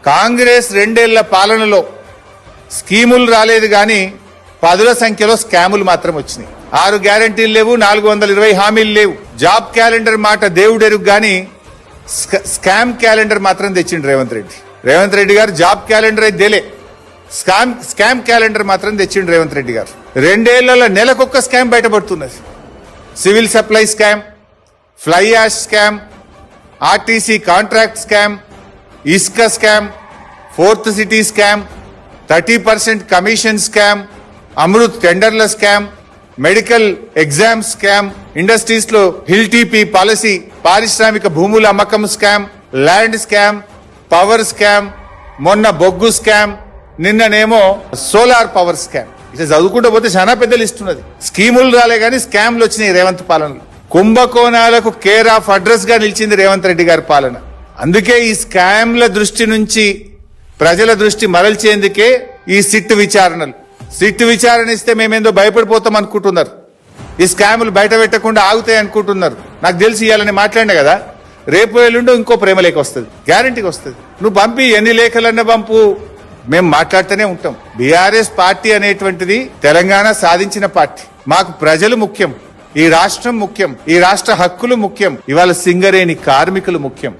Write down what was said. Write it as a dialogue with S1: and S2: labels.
S1: కాంగ్రెస్ 2 ఏళ్ల పాలనలో స్కీములు రాలేదు గాని పదుల సంఖ్యలో స్కాములు మాత్రం వచ్చినాయి. 6 గ్యారంటీలు లేవు, 420 హామీలు లేవు. జాబ్ క్యాలెండర్ మాట దేవుడెరుగు గాని స్కామ్ క్యాలెండర్ మాత్రం తెచ్చిండు రేవంత్ రెడ్డి గారు. జాబ్ క్యాలెండర్ అయితే దేలే, స్కామ్ క్యాలెండర్ మాత్రం తెచ్చిండు రేవంత్ రెడ్డి గారు. 2 ఏళ్లలో నెలకొక్క స్కామ్ బయటపడుతున్నది. Civil supply scam, fly ash scam, RTC contract scam, ఇసుక scam, 4th city scam, 30% commission scam, Amrut టెండర్ల scam, medical exam scam, industries లో హిల్ టీపీ పాలసీ, పారిశ్రామిక భూముల అమ్మకం scam, land scam, power scam, మొన్న బొగ్గు స్కామ్, నిన్ననేమో సోలార్ పవర్ స్కామ్. ఇట్లా చదువుకుంటూ పోతే చాలా పెద్ద లిస్ట్ ఉన్నది. స్కీములు రాలే గానీ స్కామ్లు వచ్చినాయి రేవంత్ పాలనలో. కుంభకోణాలకు కేర్ ఆఫ్ అడ్రస్ గా నిలిచింది రేవంత్ రెడ్డి గారి పాలన. అందుకే ఈ స్కామ్ల దృష్టి నుంచి ప్రజల దృష్టి మరల్చేందుకే ఈ సిట్ విచారణ ఇస్తే మేమేందో భయపడిపోతాం అనుకుంటున్నారు. ఈ స్కాములు బయట పెట్టకుండా ఆగుతాయి అనుకుంటున్నారు. నాకు తెలిసి ఇవ్వాలని మాట్లాడినా కదా, రేపు ఎల్లుండో ఇంకో ప్రేమలేఖ వస్తుంది, గ్యారంటీగా వస్తుంది. నువ్వు పంపి ఎన్ని లేఖలన్నా పంపు, మేము మాట్లాడుతూనే ఉంటాం. బీఆర్ఎస్ పార్టీ అనేటువంటిది తెలంగాణ సాధించిన పార్టీ. మాకు ప్రజలు ముఖ్యం, ఈ రాష్ట్రం ముఖ్యం, ఈ రాష్ట్ర హక్కులు ముఖ్యం, ఇవాళ సింగరేణి కార్మికులు ముఖ్యం.